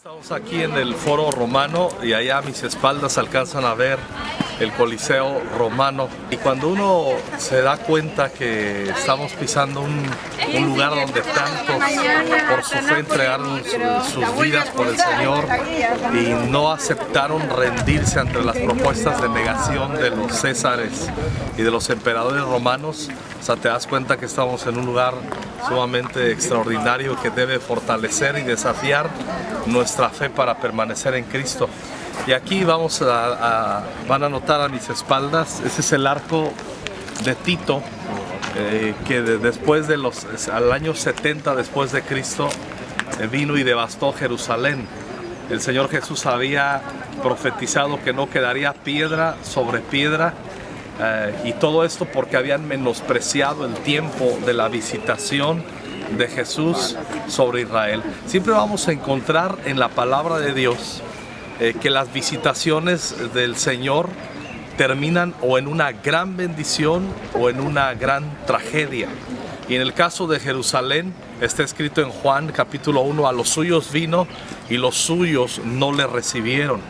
Estamos aquí en el Foro Romano y allá a mis espaldas alcanzan a ver el Coliseo Romano. Y cuando uno se da cuenta que estamos pisando un lugar donde tantos por su fe entregaron sus vidas por el Señor y no aceptaron rendirse ante las propuestas de negación de los césares y de los emperadores romanos, o sea, te das cuenta que estamos en un lugar sumamente extraordinario que debe fortalecer y desafiar nuestra fe para permanecer en Cristo. Y aquí van a notar a mis espaldas, ese es el arco de Tito, que después al año 70 después de Cristo vino y devastó Jerusalén. El Señor Jesús había profetizado que no quedaría piedra sobre piedra, y todo esto porque habían menospreciado el tiempo de la visitación de Jesús sobre Israel. Siempre vamos a encontrar en la palabra de Dios que las visitaciones del Señor terminan o en una gran bendición o en una gran tragedia. Y en el caso de Jerusalén está escrito en Juan capítulo 1, a los suyos vino y los suyos no le recibieron.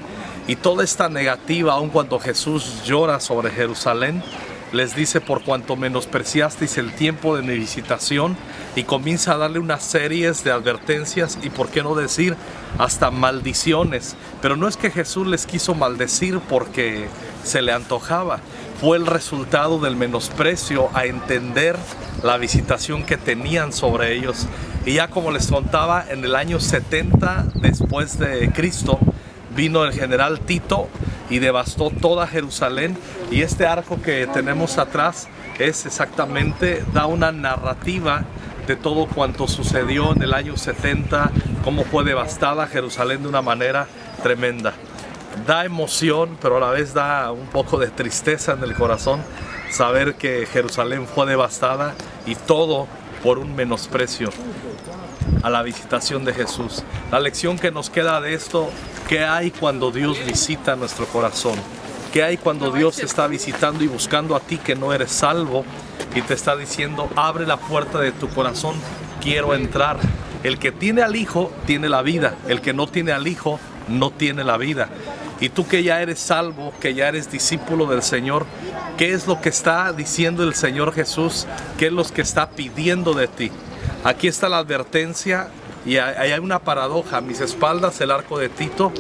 Y toda esta negativa, aun cuando Jesús llora sobre Jerusalén, les dice: por cuanto menospreciasteis el tiempo de mi visitación, y comienza a darle unas series de advertencias y, por qué no decir, hasta maldiciones. Pero no es que Jesús les quiso maldecir porque se le antojaba, fue el resultado del menosprecio a entender la visitación que tenían sobre ellos. Y ya como les contaba, en el año 70 después de Cristo, vino el general Tito y devastó toda Jerusalén, y este arco que tenemos atrás es exactamente, da una narrativa de todo cuanto sucedió en el año 70, cómo fue devastada Jerusalén de una manera tremenda. Da emoción, pero a la vez da un poco de tristeza en el corazón saber que Jerusalén fue devastada, y todo por un menosprecio a la visitación de Jesús. La lección que nos queda de esto: ¿qué hay cuando Dios visita nuestro corazón? ¿Qué hay cuando Dios te está visitando y buscando a ti que no eres salvo y te está diciendo: abre la puerta de tu corazón, quiero entrar? El que tiene al Hijo tiene la vida, el que no tiene al Hijo no tiene la vida. Y tú que ya eres salvo, que ya eres discípulo del Señor, ¿qué es lo que está diciendo el Señor Jesús? ¿Qué es lo que está pidiendo de ti? Aquí está la advertencia, y hay una paradoja. A mis espaldas el arco de Tito,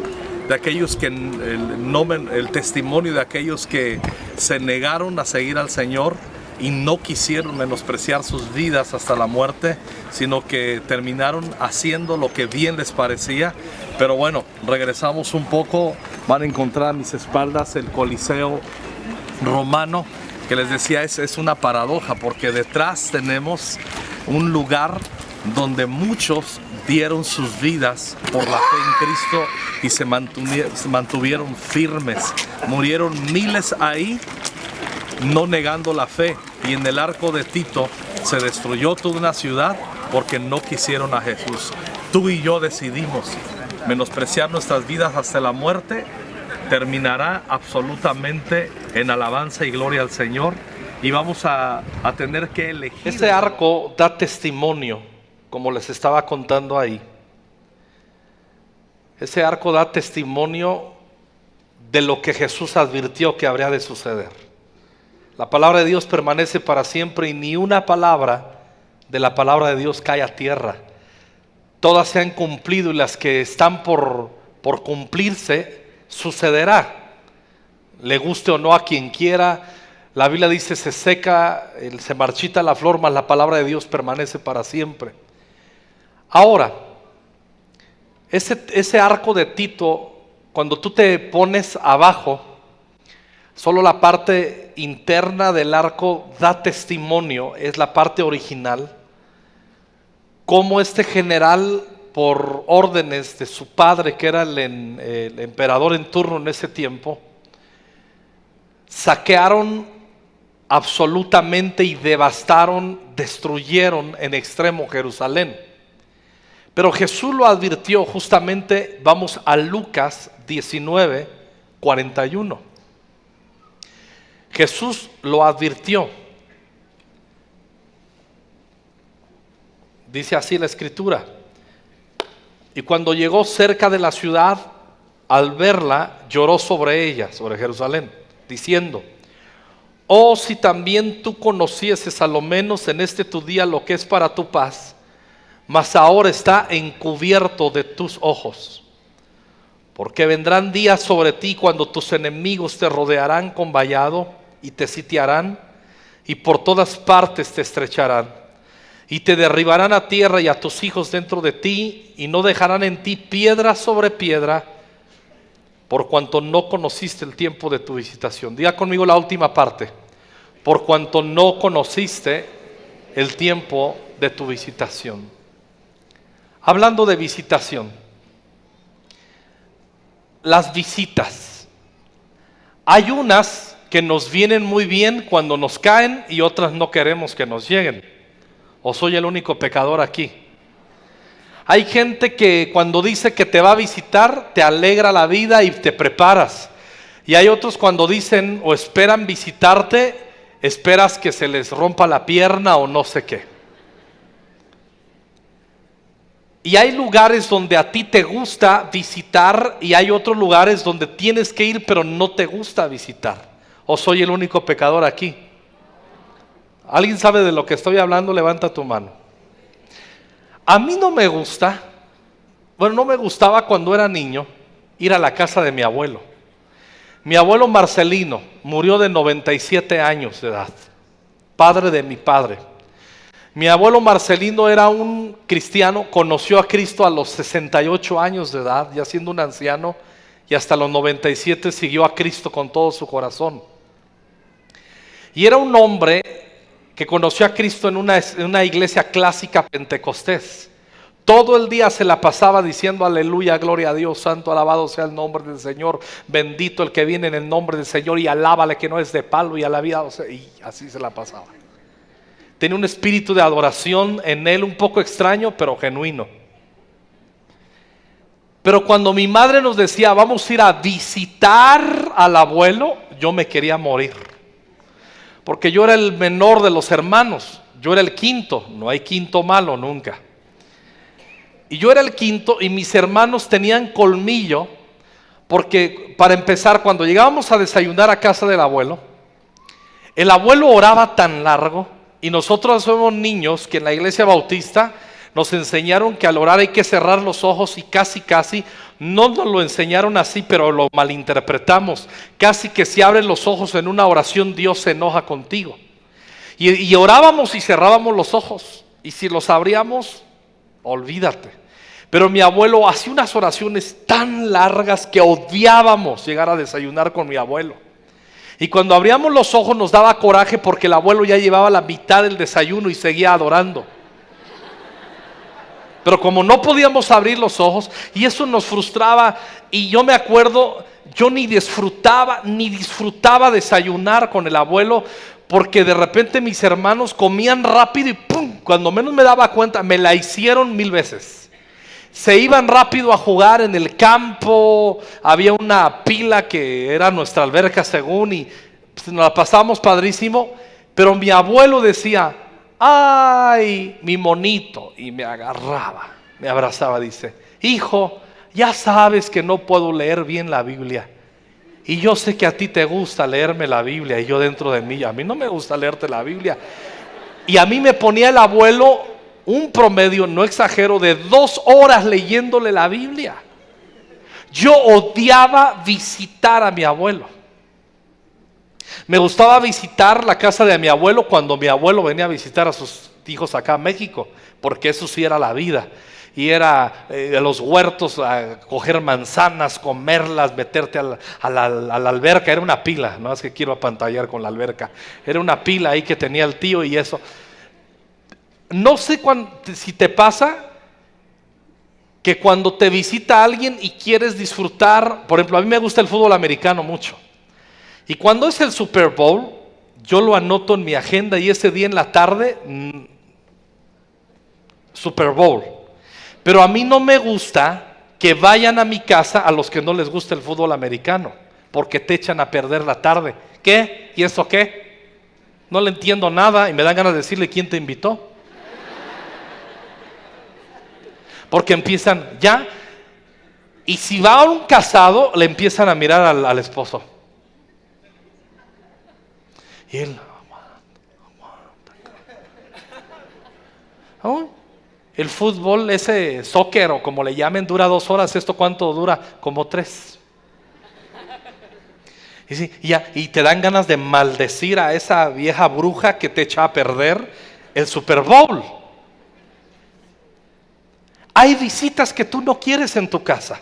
de aquellos que el testimonio de aquellos que se negaron a seguir al Señor y no quisieron menospreciar sus vidas hasta la muerte, sino que terminaron haciendo lo que bien les parecía. Pero bueno, regresamos un poco, van a encontrar a mis espaldas el Coliseo Romano, que les decía es una paradoja, porque detrás tenemos un lugar donde muchos dieron sus vidas por la fe en Cristo y se mantuvieron firmes. Murieron miles ahí, no negando la fe. Y en el arco de Tito se destruyó toda una ciudad porque no quisieron a Jesús. Tú y yo decidimos menospreciar nuestras vidas hasta la muerte. Terminará absolutamente en alabanza y gloria al Señor, y vamos a tener que elegir. Este arco da testimonio, como les estaba contando ahí. Ese arco da testimonio de lo que Jesús advirtió que habría de suceder. La palabra de Dios permanece para siempre, y ni una palabra de la palabra de Dios cae a tierra. Todas se han cumplido, y las que están por cumplirse sucederá, le guste o no a quien quiera. La Biblia dice: se seca, se marchita la flor, mas la palabra de Dios permanece para siempre. Ahora, ese arco de Tito, cuando tú te pones abajo, solo la parte interna del arco da testimonio, es la parte original, cómo este general, por órdenes de su padre, que era el emperador en turno en ese tiempo, saquearon absolutamente y devastaron, destruyeron en extremo Jerusalén. Pero Jesús lo advirtió justamente. Vamos a Lucas 19, 41. Jesús lo advirtió. Dice así la escritura: Y cuando llegó cerca de la ciudad, al verla, lloró sobre ella, sobre Jerusalén, diciendo: oh, si también tú conocieses a lo menos en este tu día lo que es para tu paz, mas ahora está encubierto de tus ojos. Porque vendrán días sobre ti cuando tus enemigos te rodearán con vallado y te sitiarán, y por todas partes te estrecharán, y te derribarán a tierra y a tus hijos dentro de ti, y no dejarán en ti piedra sobre piedra, por cuanto no conociste el tiempo de tu visitación. Diga conmigo la última parte: por cuanto no conociste el tiempo de tu visitación. Hablando de visitación, las visitas, hay unas que nos vienen muy bien cuando nos caen y otras no queremos que nos lleguen. ¿O soy el único pecador aquí? Hay gente que cuando dice que te va a visitar, te alegra la vida y te preparas. Y hay otros cuando dicen o esperan visitarte, esperas que se les rompa la pierna o no sé qué. Y hay lugares donde a ti te gusta visitar y hay otros lugares donde tienes que ir pero no te gusta visitar. ¿O soy el único pecador aquí? ¿Alguien sabe de lo que estoy hablando? Levanta tu mano. A mí no me gusta, bueno, no me gustaba cuando era niño ir a la casa de mi abuelo. Mi abuelo Marcelino murió de 97 años de edad, padre de mi padre. Mi abuelo Marcelino era un cristiano, conoció a Cristo a los 68 años de edad, ya siendo un anciano, y hasta los 97 siguió a Cristo con todo su corazón. Y era un hombre que conoció a Cristo en una iglesia clásica pentecostés. Todo el día se la pasaba diciendo aleluya, gloria a Dios, santo, alabado sea el nombre del Señor, bendito el que viene en el nombre del Señor, y alábale que no es de palo, y a la vida, y así se la pasaba. Tenía un espíritu de adoración en él un poco extraño, pero genuino. Pero cuando mi madre nos decía vamos a ir a visitar al abuelo, yo me quería morir. Porque yo era el menor de los hermanos, yo era el quinto, no hay quinto malo nunca. Y yo era el quinto y mis hermanos tenían colmillo, porque para empezar, cuando llegábamos a desayunar a casa del abuelo, el abuelo oraba tan largo, y nosotros somos niños que en la iglesia bautista nos enseñaron que al orar hay que cerrar los ojos, y casi no nos lo enseñaron así, pero lo malinterpretamos. Casi que si abres los ojos en una oración, Dios se enoja contigo. Y orábamos y cerrábamos los ojos, y si los abríamos, olvídate. Pero mi abuelo hacía unas oraciones tan largas que odiábamos llegar a desayunar con mi abuelo. Y cuando abríamos los ojos nos daba coraje porque el abuelo ya llevaba la mitad del desayuno y seguía adorando. Pero como no podíamos abrir los ojos, y eso nos frustraba, y yo me acuerdo, yo ni disfrutaba desayunar con el abuelo, porque de repente mis hermanos comían rápido y ¡pum! Cuando menos me daba cuenta, me la hicieron 1000 veces. Se iban rápido a jugar en el campo, había una pila que era nuestra alberca según, y pues, nos la pasábamos padrísimo, pero mi abuelo decía: ay, mi monito, y me agarraba, me abrazaba, dice: hijo, ya sabes que no puedo leer bien la Biblia, y yo sé que a ti te gusta leerme la Biblia, y yo dentro de mí, a mí no me gusta leerte la Biblia. Y a mí me ponía el abuelo un promedio, no exagero, de 2 horas leyéndole la Biblia. Yo odiaba visitar a mi abuelo. Me gustaba visitar la casa de mi abuelo cuando mi abuelo venía a visitar a sus hijos acá a México, porque eso sí era la vida. Y era a los huertos a coger manzanas, comerlas, meterte a la alberca. Era una pila, no es que quiero apantallar con la alberca. Era una pila ahí que tenía el tío y eso. No sé si te pasa que cuando te visita alguien y quieres disfrutar, por ejemplo, a mí me gusta el fútbol americano mucho. Y cuando es el Super Bowl, yo lo anoto en mi agenda y ese día en la tarde, Super Bowl. Pero a mí no me gusta que vayan a mi casa a los que no les gusta el fútbol americano, porque te echan a perder la tarde. ¿Qué? ¿Y eso qué? No le entiendo nada y me dan ganas de decirle quién te invitó. Porque empiezan ya, y si va a un casado, le empiezan a mirar al esposo. Y él aguanta. El fútbol, ese soccer o como le llamen, dura 2 horas. ¿Esto cuánto dura? Como 3. Y, sí, y te dan ganas de maldecir a esa vieja bruja que te echa a perder el Super Bowl. Hay visitas que tú no quieres en tu casa.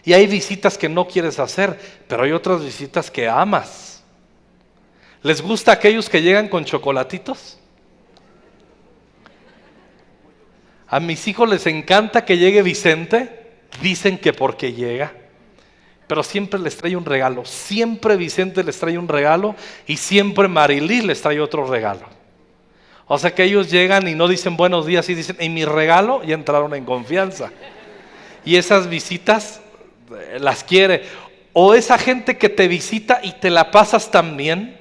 Y hay visitas que no quieres hacer, pero hay otras visitas que amas. ¿Les gusta aquellos que llegan con chocolatitos? A mis hijos les encanta que llegue Vicente. Dicen que porque llega, pero siempre les trae un regalo. Siempre Vicente les trae un regalo y siempre Marilis les trae otro regalo. O sea que ellos llegan y no dicen buenos días y dicen, ¿y mi regalo? Y entraron en confianza. Y esas visitas las quiere. O esa gente que te visita y te la pasas tan bien.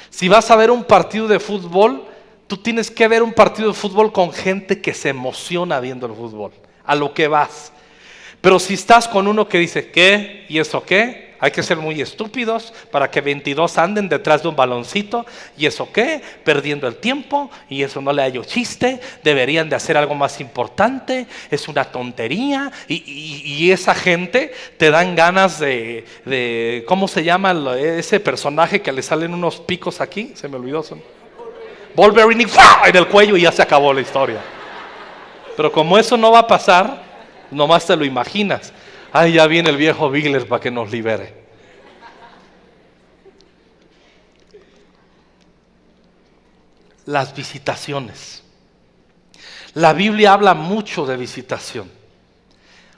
Si vas a ver un partido de fútbol, tú tienes que ver un partido de fútbol con gente que se emociona viendo el fútbol, a lo que vas. Pero si estás con uno que dice, ¿qué? ¿Y eso qué? Hay que ser muy estúpidos para que 22 anden detrás de un baloncito. ¿Y eso qué? Perdiendo el tiempo. Y eso no le hallo chiste. Deberían de hacer algo más importante. Es una tontería. Y esa gente te dan ganas de ¿cómo se llama ese personaje que le salen unos picos aquí? Se me olvidó. Wolverine en el cuello y ya se acabó la historia. Pero como eso no va a pasar, nomás te lo imaginas. Ay, ya viene el viejo Bigler para que nos libere. Las visitaciones. La Biblia habla mucho de visitación.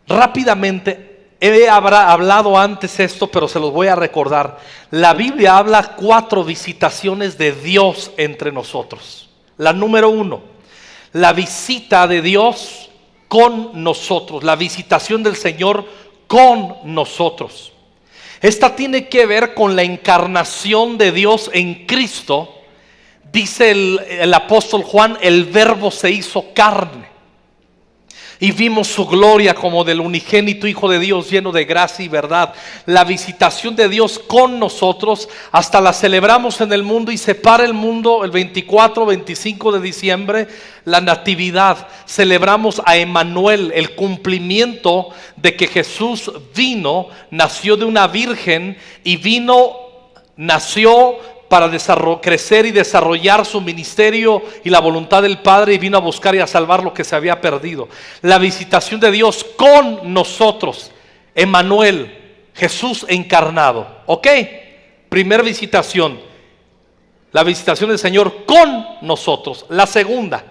Rápidamente, he hablado antes esto, pero se los voy a recordar. La Biblia habla 4 visitaciones de Dios entre nosotros. La número 1, la visita de Dios con nosotros, la visitación del Señor con nosotros. Esta tiene que ver con la encarnación de Dios en Cristo. Dice el apóstol Juan, el Verbo se hizo carne y vimos su gloria como del unigénito Hijo de Dios, lleno de gracia y verdad. La visitación de Dios con nosotros, hasta la celebramos en el mundo y se para el mundo el 24, 25 de diciembre, la Natividad. Celebramos a Emmanuel, el cumplimiento de que Jesús vino, nació de una virgen y nació para crecer y desarrollar su ministerio y la voluntad del Padre, y vino a buscar y a salvar lo que se había perdido. La visitación de Dios con nosotros, Emmanuel, Jesús encarnado. ¿Ok? Primer visitación, la visitación del Señor con nosotros. La segunda,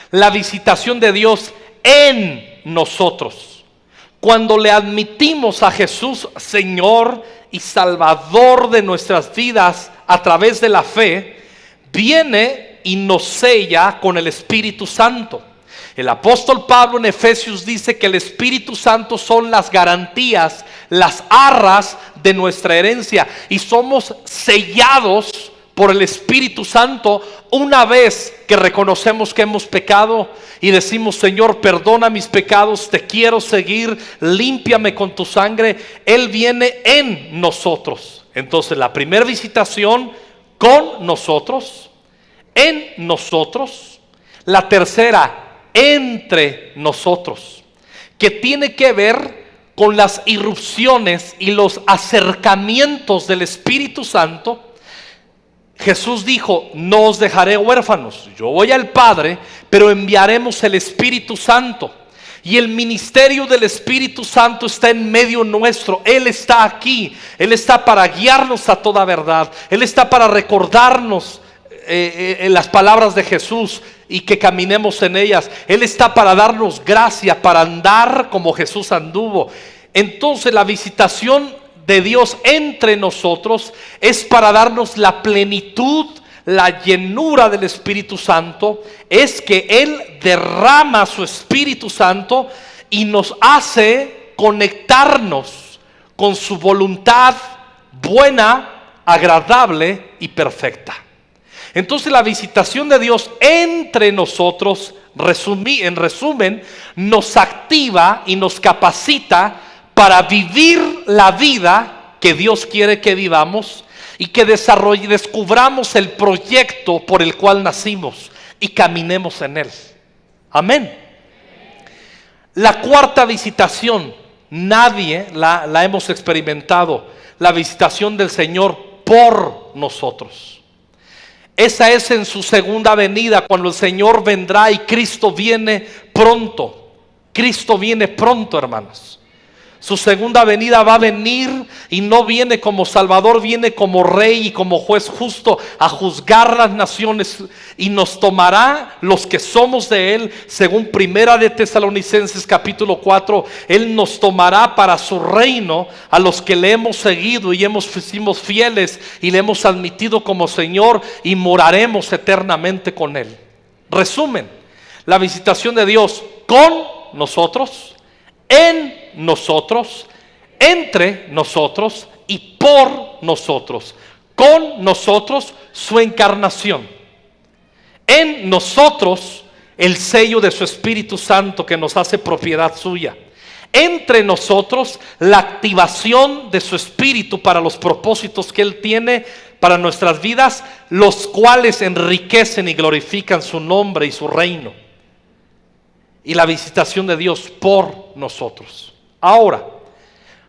la visitación de Dios en nosotros. Cuando le admitimos a Jesús Señor y Salvador de nuestras vidas a través de la fe, viene y nos sella con el Espíritu Santo. El apóstol Pablo en Efesios dice que el Espíritu Santo son las garantías, las arras de nuestra herencia, y somos sellados por el Espíritu Santo una vez que reconocemos que hemos pecado y decimos, Señor, perdona mis pecados, te quiero seguir, límpiame con tu sangre. Él viene en nosotros. Entonces la primera visitación con nosotros, en nosotros. La tercera, entre nosotros, que tiene que ver con las irrupciones y los acercamientos del Espíritu Santo. Jesús dijo, no os dejaré huérfanos, yo voy al Padre, pero enviaremos el Espíritu Santo. Y el ministerio del Espíritu Santo está en medio nuestro. Él está aquí, Él está para guiarnos a toda verdad. Él está para recordarnos las palabras de Jesús y que caminemos en ellas. Él está para darnos gracia, para andar como Jesús anduvo. Entonces la visitación de Dios entre nosotros es para darnos la plenitud, la llenura del Espíritu Santo. Es que Él derrama su Espíritu Santo y nos hace conectarnos con su voluntad buena, agradable y perfecta. Entonces la visitación de Dios entre nosotros En resumen, nos activa y nos capacita para vivir la vida que Dios quiere que vivamos y que descubramos el proyecto por el cual nacimos y caminemos en él. Amén. La cuarta visitación, nadie la hemos experimentado, la visitación del Señor por nosotros. Esa es en su segunda venida, cuando el Señor vendrá y Cristo viene pronto. Cristo viene pronto, hermanos. Su segunda venida va a venir y no viene como Salvador, viene como Rey y como juez justo a juzgar las naciones y nos tomará los que somos de Él, según Primera de Tesalonicenses capítulo 4. Él nos tomará para su reino a los que le hemos seguido y fuimos fieles y le hemos admitido como Señor y moraremos eternamente con Él. Resumen, la visitación de Dios con nosotros, en nosotros, entre nosotros y por nosotros. Con nosotros su encarnación. En nosotros el sello de su Espíritu Santo que nos hace propiedad suya. Entre nosotros la activación de su Espíritu para los propósitos que Él tiene para nuestras vidas, los cuales enriquecen y glorifican su nombre y su reino. Y la visitación de Dios por nosotros. Ahora,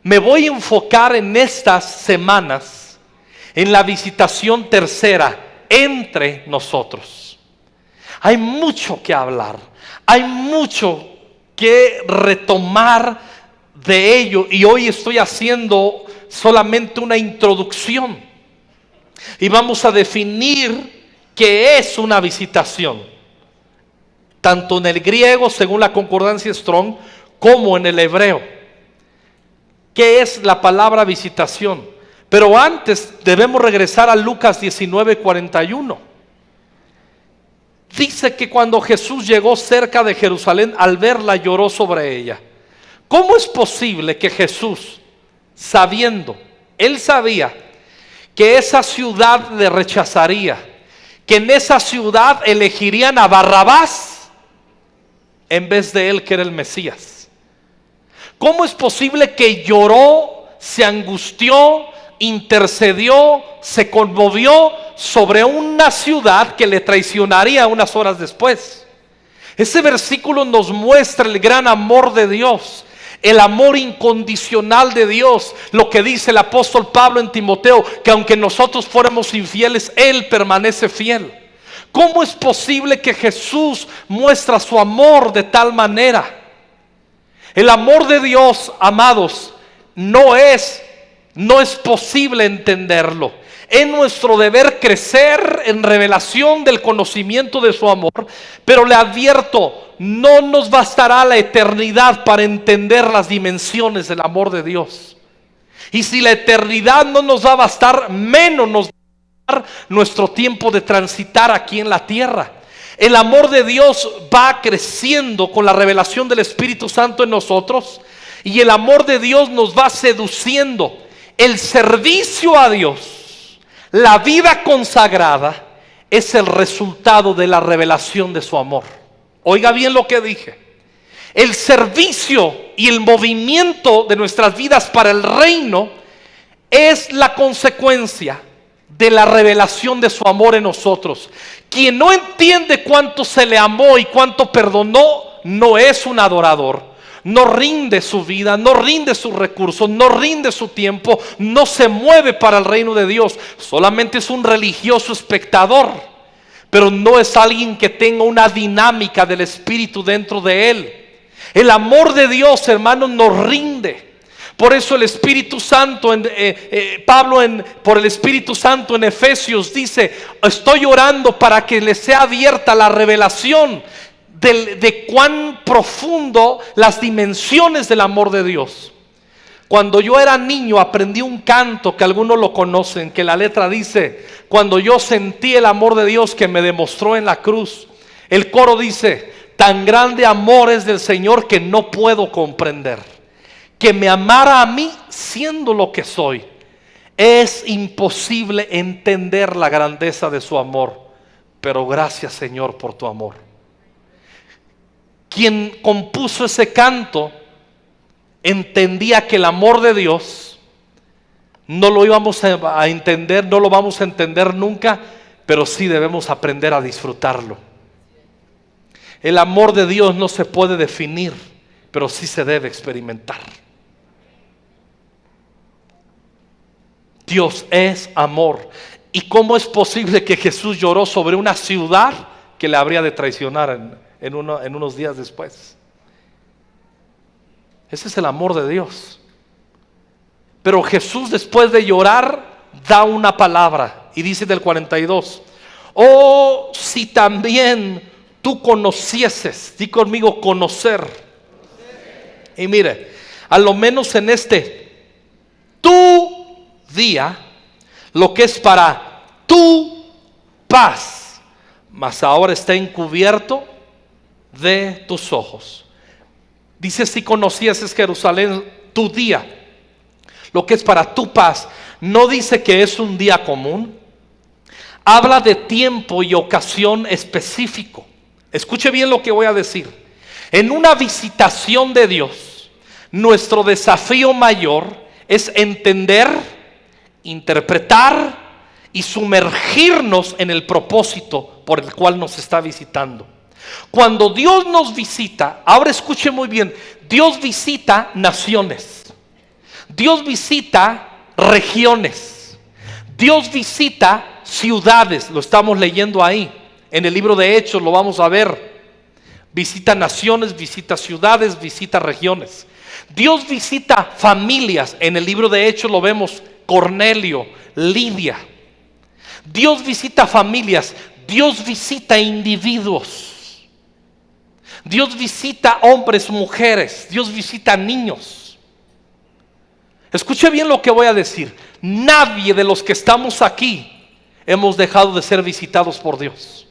me voy a enfocar en estas semanas en la visitación tercera entre nosotros. Hay mucho que hablar, hay mucho que retomar de ello y hoy estoy haciendo solamente una introducción y vamos a definir qué es una visitación. Tanto en el griego, según la concordancia Strong, como en el hebreo. ¿Qué es la palabra visitación? Pero antes debemos regresar a Lucas 19:41. Dice que cuando Jesús llegó cerca de Jerusalén, al verla lloró sobre ella. ¿Cómo es posible que Jesús, él sabía que esa ciudad le rechazaría, que en esa ciudad elegirían a Barrabás en vez de él, que era el Mesías? ¿Cómo es posible que lloró, se angustió, intercedió, se conmovió sobre una ciudad que le traicionaría unas horas después? Ese versículo nos muestra el gran amor de Dios, el amor incondicional de Dios. Lo que dice el apóstol Pablo en Timoteo, que aunque nosotros fuéramos infieles, Él permanece fiel. ¿Cómo es posible que Jesús muestra su amor de tal manera? El amor de Dios, amados, no es posible entenderlo. Es nuestro deber crecer en revelación del conocimiento de su amor, pero le advierto, no nos bastará la eternidad para entender las dimensiones del amor de Dios. Y si la eternidad no nos va a bastar, menos nos nuestro tiempo de transitar aquí en la tierra. El amor de Dios va creciendo con la revelación del Espíritu Santo en nosotros y el amor de Dios nos va seduciendo. El servicio a Dios, la vida consagrada, es el resultado de la revelación de su amor. Oiga bien lo que dije. El servicio y el movimiento de nuestras vidas para el reino es la consecuencia de la revelación de su amor en nosotros. Quien no entiende cuánto se le amó y cuánto perdonó, no es un adorador. No rinde su vida, no rinde sus recursos, no rinde su tiempo, no se mueve para el reino de Dios. Solamente es un religioso espectador, pero no es alguien que tenga una dinámica del Espíritu dentro de él. El amor de Dios, hermanos, nos rinde. Por eso el Espíritu Santo, Pablo por el Espíritu Santo en Efesios dice: estoy orando para que les sea abierta la revelación de cuán profundo las dimensiones del amor de Dios. Cuando yo era niño aprendí un canto que algunos lo conocen, que la letra dice: cuando yo sentí el amor de Dios que me demostró en la cruz. El coro dice: tan grande amor es del Señor que no puedo comprender, que me amara a mí siendo lo que soy. Es imposible entender la grandeza de su amor, pero gracias, Señor, por tu amor. quien compuso ese canto entendía que el amor de Dios no lo íbamos a entender, no lo vamos a entender nunca, pero sí debemos aprender a disfrutarlo. El amor de Dios no se puede definir, pero sí se debe experimentar. Dios es amor. ¿Y cómo es posible que Jesús lloró sobre una ciudad que le habría de traicionar en unos días después? Ese es el amor de Dios. Pero Jesús, después de llorar, da una palabra y dice del 42: oh, si también tú conocieses, di conmigo conocer. Y mire, a lo menos en este tu día, lo que es para tu paz, mas ahora está encubierto de tus ojos. Dice: si conocieses Jerusalén, tu día, lo que es para tu paz. No dice que es un día común. Habla de tiempo y ocasión específico. Escuche bien lo que voy a decir. En una visitación de Dios, nuestro desafío mayor es entender, interpretar y sumergirnos en el propósito por el cual nos está visitando. Cuando Dios nos visita, ahora escuche muy bien, Dios visita naciones, Dios visita regiones, Dios visita ciudades. Lo estamos leyendo ahí en el libro de Hechos, lo vamos a ver. Visita naciones, visita ciudades, visita regiones. Dios visita familias. En el libro de Hechos lo vemos: Cornelio, Lidia. Dios visita familias. Dios visita individuos. Dios visita hombres, mujeres. Dios visita niños. Escuche bien lo que voy a decir. Nadie de los que estamos aquí hemos dejado de ser visitados por Dios.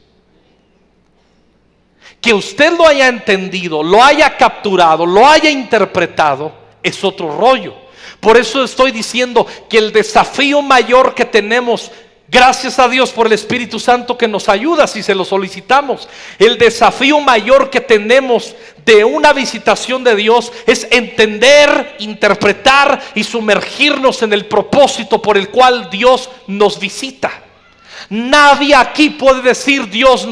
Que usted lo haya entendido, lo haya capturado, lo haya interpretado, es otro rollo. Por eso estoy diciendo que el desafío mayor que tenemos, gracias a Dios por el Espíritu Santo que nos ayuda si se lo solicitamos, el desafío mayor que tenemos de una visitación de Dios es entender, interpretar y sumergirnos en el propósito por el cual Dios nos visita. Nadie aquí puede decir: Dios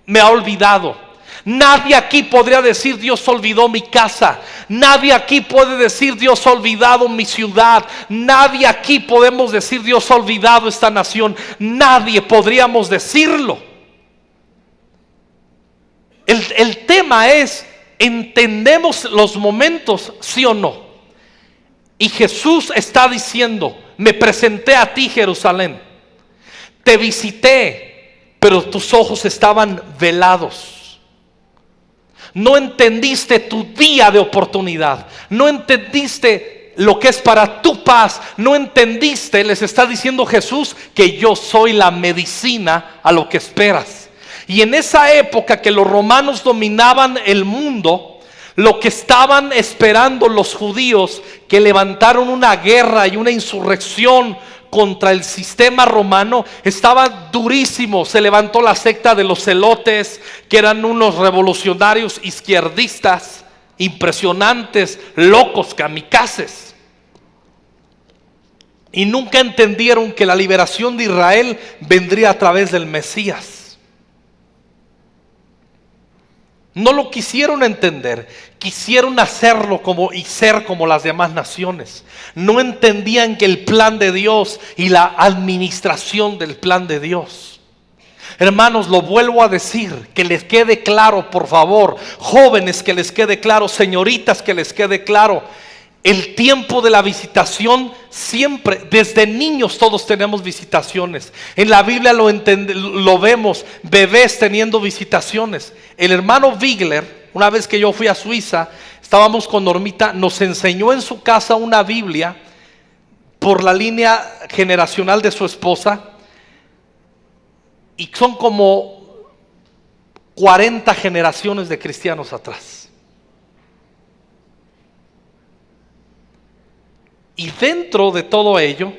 me ha olvidado. Nadie aquí podría decir: Dios olvidó mi casa. Nadie aquí puede decir: Dios ha olvidado mi ciudad. Nadie aquí podemos decir: Dios ha olvidado esta nación. Nadie podríamos decirlo. El tema es: ¿entendemos los momentos, sí o no? Y Jesús está diciendo: me presenté a ti, Jerusalén. Te visité, pero tus ojos estaban velados. No entendiste tu día de oportunidad. No entendiste lo que es para tu paz. No entendiste, les está diciendo Jesús, que yo soy la medicina a lo que esperas. Y en esa época que los romanos dominaban el mundo, lo que estaban esperando los judíos, que levantaron una guerra y una insurrección contra el sistema romano, estaba durísimo. Se levantó la secta de los celotes, que eran unos revolucionarios izquierdistas impresionantes, locos, kamikazes, y nunca entendieron que la liberación de Israel vendría a través del Mesías. No lo quisieron entender, quisieron hacerlo y ser como las demás naciones. No entendían que el plan de Dios y la administración del plan de Dios. Hermanos, lo vuelvo a decir, que les quede claro, por favor. Jóvenes, que les quede claro. Señoritas, que les quede claro. El tiempo de la visitación siempre, desde niños todos tenemos visitaciones. En la Biblia lo vemos, bebés teniendo visitaciones. El hermano Wigler, una vez que yo fui a Suiza, estábamos con Normita, nos enseñó en su casa una Biblia por la línea generacional de su esposa, y son como 40 generaciones de cristianos atrás. Y dentro de todo ello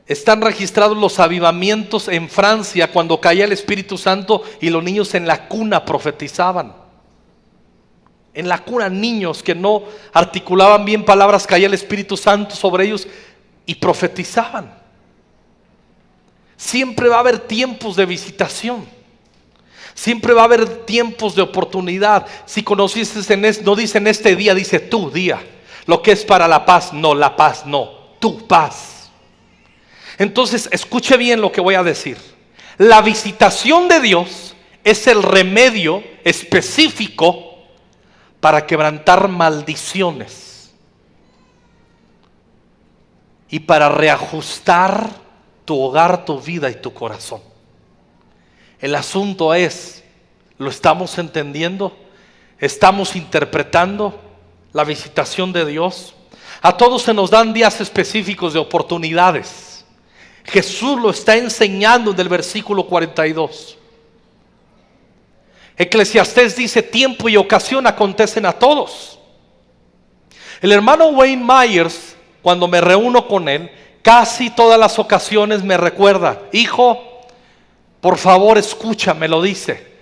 están registrados los avivamientos en Francia, cuando caía el Espíritu Santo y los niños en la cuna profetizaban. En la cuna, niños que no articulaban bien palabras, caía el Espíritu Santo sobre ellos y profetizaban. Siempre va a haber tiempos de visitación. Siempre va a haber tiempos de oportunidad. Si conociste no dice en este día, dice tu día. Lo que es para la paz no, tu paz. Entonces, escuche bien lo que voy a decir. La visitación de Dios es el remedio específico para quebrantar maldiciones y para reajustar tu hogar, tu vida y tu corazón. El asunto es, ¿lo estamos entendiendo? ¿Estamos interpretando la visitación de Dios? A todos se nos dan días específicos de oportunidades. Jesús lo está enseñando en el versículo 42. Eclesiastés dice: tiempo y ocasión acontecen a todos. El hermano Wayne Myers, cuando me reúno con él, casi todas las ocasiones me recuerda: hijo, por favor escúchame, lo dice.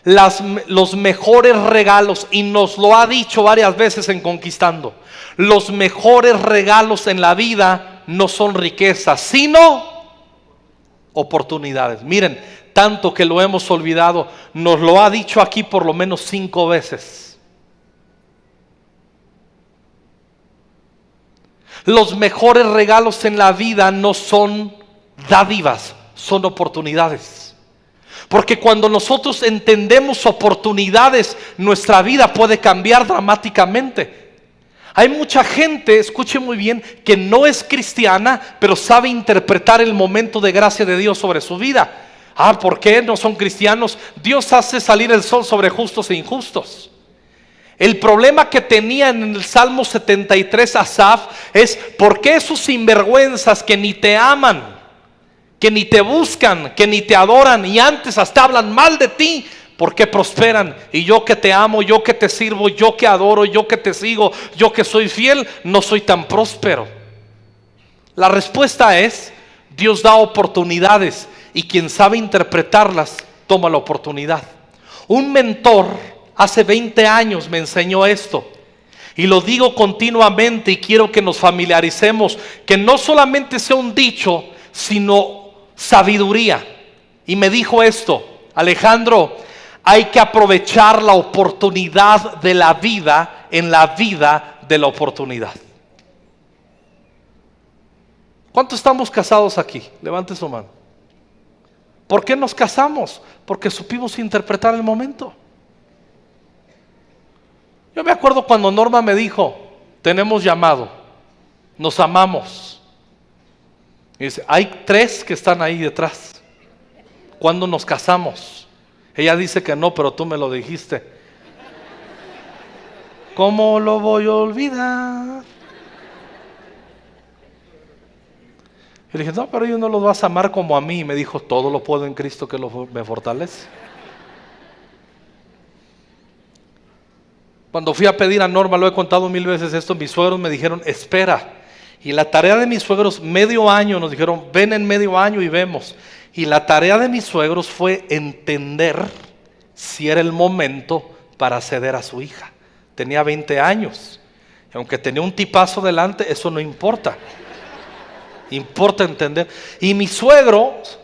Los mejores regalos, y nos lo ha dicho varias veces en Conquistando, los mejores regalos en la vida no son riquezas, sino oportunidades. Miren, tanto que lo hemos olvidado, nos lo ha dicho aquí por lo menos 5 veces. Los mejores regalos en la vida no son dádivas, son oportunidades. Porque cuando nosotros entendemos oportunidades, nuestra vida puede cambiar dramáticamente. Hay mucha gente, escuche muy bien, que no es cristiana, pero sabe interpretar el momento de gracia de Dios sobre su vida. ¿Por qué no son cristianos? Dios hace salir el sol sobre justos e injustos. El problema que tenía en el Salmo 73 Asaf es: ¿por qué esos sinvergüenzas que ni te aman, que ni te buscan, que ni te adoran, y antes hasta hablan mal de ti, por qué prosperan? Y yo que te amo, yo que te sirvo, yo que adoro, yo que te sigo, yo que soy fiel, no soy tan próspero. La respuesta es: Dios da oportunidades, y quien sabe interpretarlas toma la oportunidad. Un mentor hace 20 años me enseñó esto, y lo digo continuamente, y quiero que nos familiaricemos, que no solamente sea un dicho, sino sabiduría. Y me dijo esto: Alejandro, hay que aprovechar la oportunidad de la vida en la vida de la oportunidad. ¿Cuántos estamos casados aquí? Levante su mano. ¿Por qué nos casamos? Porque supimos interpretar el momento. Yo me acuerdo cuando Norma me dijo: tenemos llamado, nos amamos. Y dice: hay 3 que están ahí detrás. ¿Cuándo nos casamos? Ella dice que no, pero tú me lo dijiste. ¿Cómo lo voy a olvidar? Y le dije: no, pero ellos no los vas a amar como a mí. Y me dijo: todo lo puedo en Cristo que me fortalece. Cuando fui a pedir a Norma, lo he contado 1000 veces esto, mis suegros me dijeron: espera. Y la tarea de mis suegros, medio año, nos dijeron: ven en medio año y vemos. Y la tarea de mis suegros fue entender si era el momento para ceder a su hija. Tenía 20 años. Y aunque tenía un tipazo delante, eso no importa. Importa entender. Y mis suegros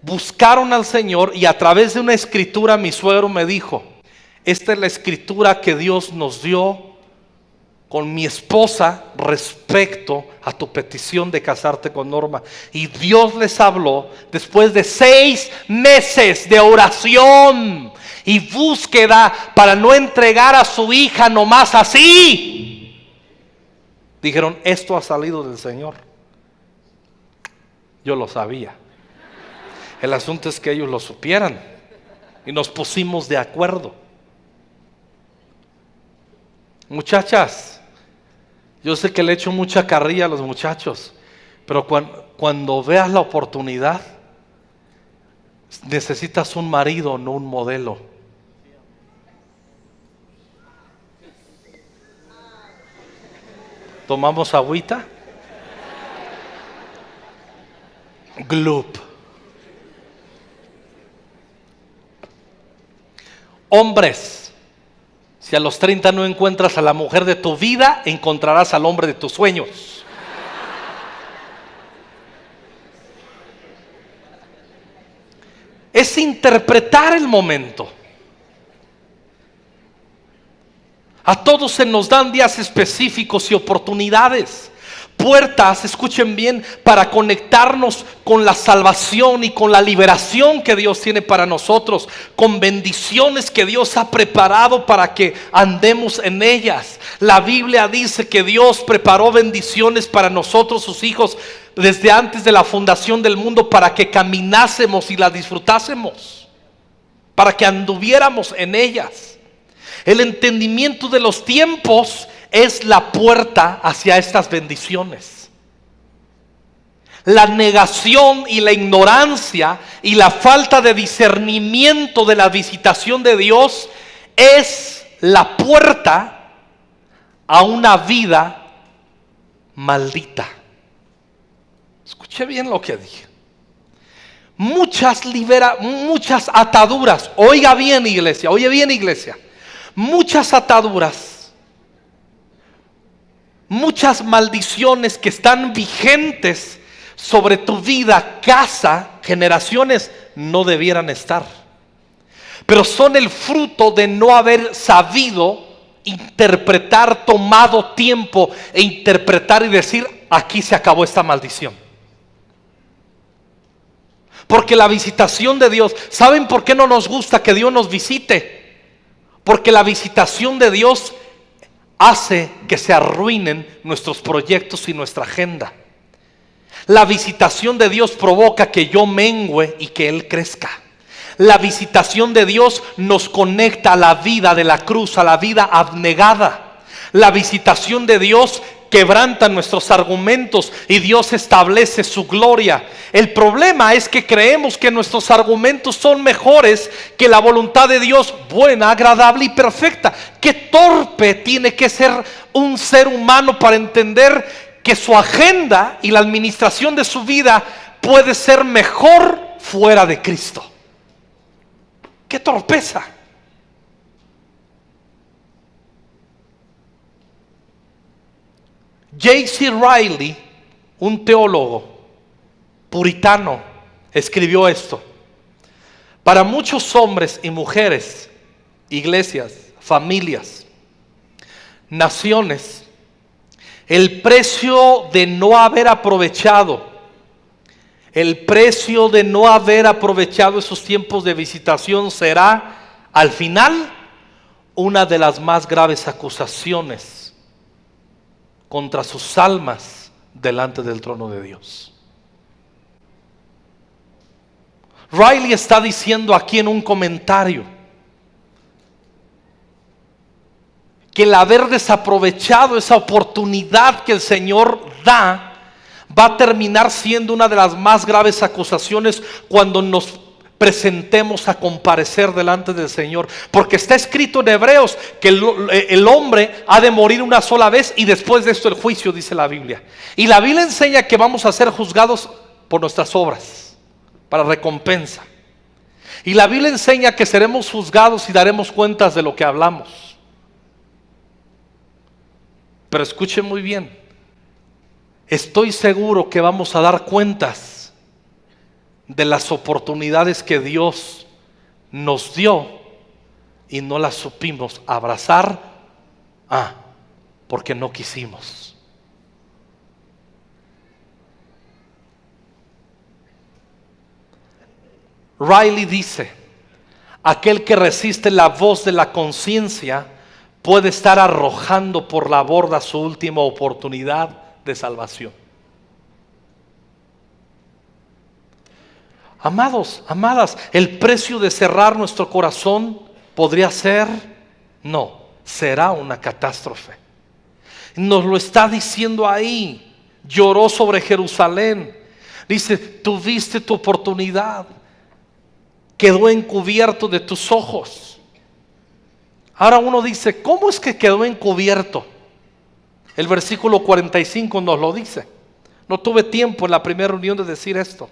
buscaron al Señor, y a través de una escritura mi suegro me dijo: esta es la escritura que Dios nos dio con mi esposa respecto a tu petición de casarte con Norma. Y Dios les habló después de 6 meses de oración y búsqueda para no entregar a su hija nomás así. Dijeron: esto ha salido del Señor. Yo lo sabía. El asunto es que ellos lo supieran, y nos pusimos de acuerdo. Muchachas, yo sé que le echo mucha carrilla a los muchachos, pero cuando veas la oportunidad, necesitas un marido, no un modelo. ¿Tomamos agüita? Gloop. Hombres, Si a los 30 no encuentras a la mujer de tu vida, encontrarás al hombre de tus sueños. Es interpretar el momento. A todos se nos dan días específicos y oportunidades, puertas, escuchen bien, para conectarnos con la salvación y con la liberación que Dios tiene para nosotros, con bendiciones que Dios ha preparado para que andemos en ellas. La Biblia dice que Dios preparó bendiciones para nosotros, sus hijos, desde antes de la fundación del mundo, para que caminásemos y las disfrutásemos, para que anduviéramos en ellas. El entendimiento de los tiempos es la puerta hacia estas bendiciones. La negación y la ignorancia y la falta de discernimiento de la visitación de Dios es la puerta a una vida maldita. Escuché bien lo que dije. Muchas ataduras. Oiga bien, iglesia, oye bien, iglesia. Muchas ataduras, muchas maldiciones que están vigentes sobre tu vida, casa, generaciones, no debieran estar. Pero son el fruto de no haber sabido interpretar, tomado tiempo e interpretar y decir, aquí se acabó esta maldición. Porque la visitación de Dios, ¿saben por qué no nos gusta que Dios nos visite? Porque la visitación de Dios hace que se arruinen nuestros proyectos y nuestra agenda. La visitación de Dios provoca que yo mengüe y que Él crezca. La visitación de Dios nos conecta a la vida de la cruz, a la vida abnegada. La visitación de Dios quebranta nuestros argumentos y Dios establece su gloria. El problema es que creemos que nuestros argumentos son mejores que la voluntad de Dios, buena, agradable y perfecta. Qué torpe tiene que ser un ser humano para entender que su agenda y la administración de su vida puede ser mejor fuera de Cristo. Qué torpeza. J.C. Riley, un teólogo puritano, escribió esto: para muchos hombres y mujeres, iglesias, familias, naciones, el precio de no haber aprovechado esos tiempos de visitación será, al final, una de las más graves acusaciones contra sus almas delante del trono de Dios. Riley está diciendo aquí en un comentario que el haber desaprovechado esa oportunidad que el Señor da va a terminar siendo una de las más graves acusaciones cuando nos presentemos a comparecer delante del Señor, porque está escrito en Hebreos que el hombre ha de morir una sola vez y después de esto el juicio, dice la Biblia. Y la Biblia enseña que vamos a ser juzgados por nuestras obras, para recompensa. Y la Biblia enseña que seremos juzgados y daremos cuentas de lo que hablamos. Pero escuchen muy bien, estoy seguro que vamos a dar cuentas de las oportunidades que Dios nos dio y no las supimos abrazar, porque no quisimos. Riley dice: aquel que resiste la voz de la conciencia puede estar arrojando por la borda su última oportunidad de salvación. Amados, amadas, el precio de cerrar nuestro corazón podría ser, no, será una catástrofe. Nos lo está diciendo ahí. Lloró sobre Jerusalén. Dice: tuviste tu oportunidad, quedó encubierto de tus ojos. Ahora uno dice: ¿cómo es que quedó encubierto? El versículo 45 nos lo dice. No tuve tiempo en la primera reunión de decir esto.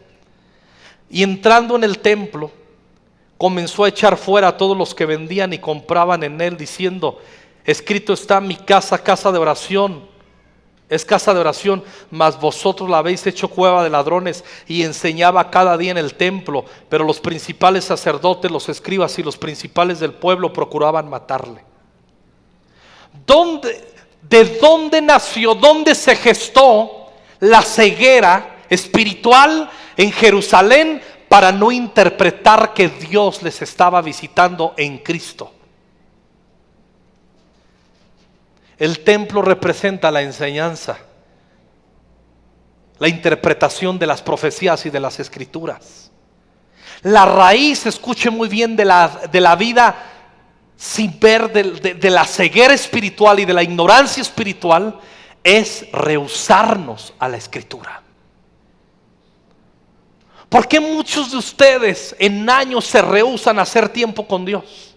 Y entrando en el templo, comenzó a echar fuera a todos los que vendían y compraban en él, diciendo: escrito está, mi casa, casa de oración, es casa de oración, mas vosotros la habéis hecho cueva de ladrones. Y enseñaba cada día en el templo, pero los principales sacerdotes, los escribas y los principales del pueblo procuraban matarle. ¿De dónde nació, dónde se gestó la ceguera espiritual en Jerusalén para no interpretar que Dios les estaba visitando en Cristo? El templo representa la enseñanza, la interpretación de las profecías y de las escrituras. La raíz, escuche muy bien, de la vida sin ver, de la ceguera espiritual y de la ignorancia espiritual, es rehusarnos a la escritura. ¿Por qué muchos de ustedes en años se rehusan a hacer tiempo con Dios?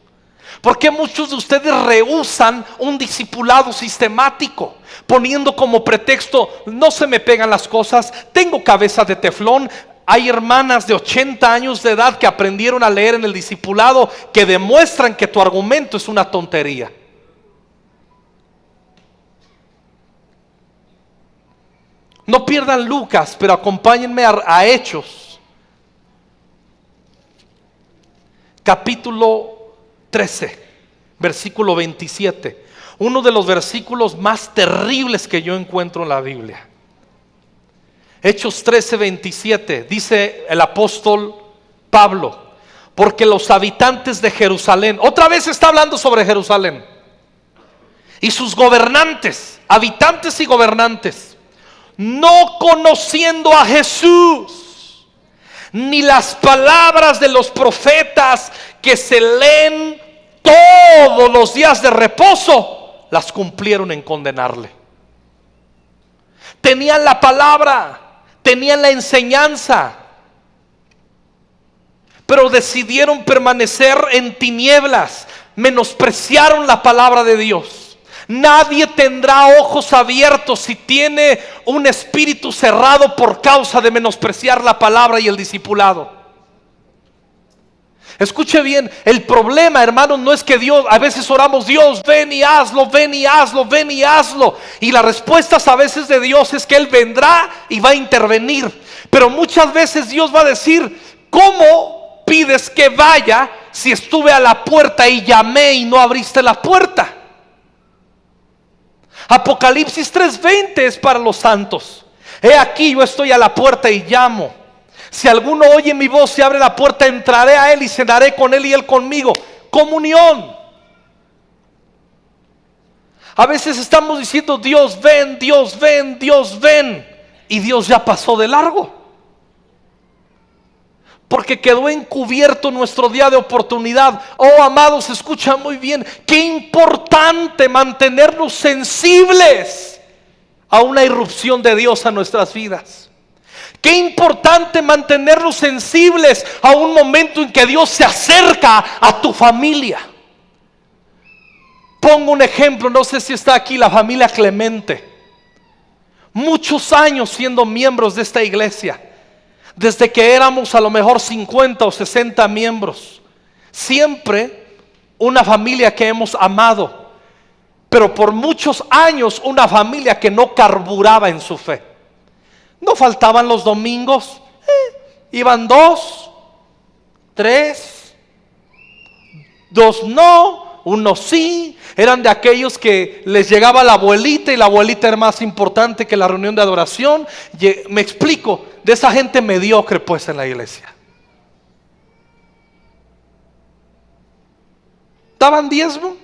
¿Por qué muchos de ustedes rehusan un discipulado sistemático, poniendo como pretexto: no se me pegan las cosas, tengo cabeza de teflón? Hay hermanas de 80 años de edad que aprendieron a leer en el discipulado, que demuestran que tu argumento es una tontería. No pierdan Lucas, pero acompáñenme a Hechos, capítulo 13, versículo 27. Uno de los versículos más terribles que yo encuentro en la Biblia. Hechos 13, 27. Dice el apóstol Pablo: porque los habitantes de Jerusalén, otra vez está hablando sobre Jerusalén, y sus gobernantes, habitantes y gobernantes, no conociendo a Jesús, ni las palabras de los profetas que se leen todos los días de reposo, las cumplieron en condenarle. Tenían la palabra, tenían la enseñanza, pero decidieron permanecer en tinieblas, menospreciaron la palabra de Dios. Nadie tendrá ojos abiertos si tiene un espíritu cerrado por causa de menospreciar la palabra y el discipulado. Escuche bien, el problema, hermanos, no es que Dios, a veces oramos: Dios, ven y hazlo, ven y hazlo, ven y hazlo. Y las respuestas a veces de Dios es que Él vendrá y va a intervenir. Pero muchas veces Dios va a decir: ¿cómo pides que vaya si estuve a la puerta y llamé y no abriste la puerta? Apocalipsis 3:20 es para los santos. He aquí, yo estoy a la puerta y llamo. Si alguno oye mi voz y abre la puerta, entraré a él y cenaré con él y él conmigo. Comunión. A veces estamos diciendo: Dios ven, Dios ven, Dios ven, y Dios ya pasó de largo, porque quedó encubierto nuestro día de oportunidad. Oh, amados, escucha muy bien, qué importante mantenernos sensibles a una irrupción de Dios a nuestras vidas. Qué importante mantenernos sensibles a un momento en que Dios se acerca a tu familia. Pongo un ejemplo, no sé si está aquí la familia Clemente. Muchos años siendo miembros de esta iglesia, desde que éramos a lo mejor 50 o 60 miembros. Siempre una familia que hemos amado, pero por muchos años una familia que no carburaba en su fe. No faltaban los domingos, iban 2, 3, 2 no, 1 sí. Eran de aquellos que les llegaba la abuelita y la abuelita era más importante que la reunión de adoración. Me explico, de esa gente mediocre pues en la iglesia. ¿Daban diezmo?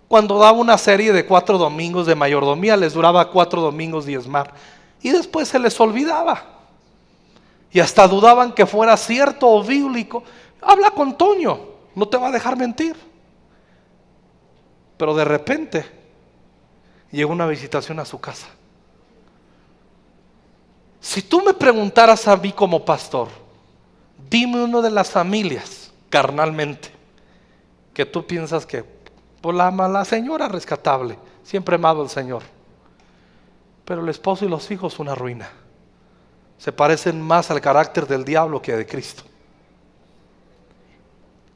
Cuando daba una serie de 4 domingos de mayordomía, les duraba 4 domingos diezmar. Y después se les olvidaba. Y hasta dudaban que fuera cierto o bíblico. Habla con Toño, no te va a dejar mentir. Pero de repente llegó una visitación a su casa. Si tú me preguntaras a mí como pastor, dime una de las familias carnalmente que tú piensas que por la señora rescatable, siempre amado al Señor, pero el esposo y los hijos una ruina. Se parecen más al carácter del diablo que de Cristo.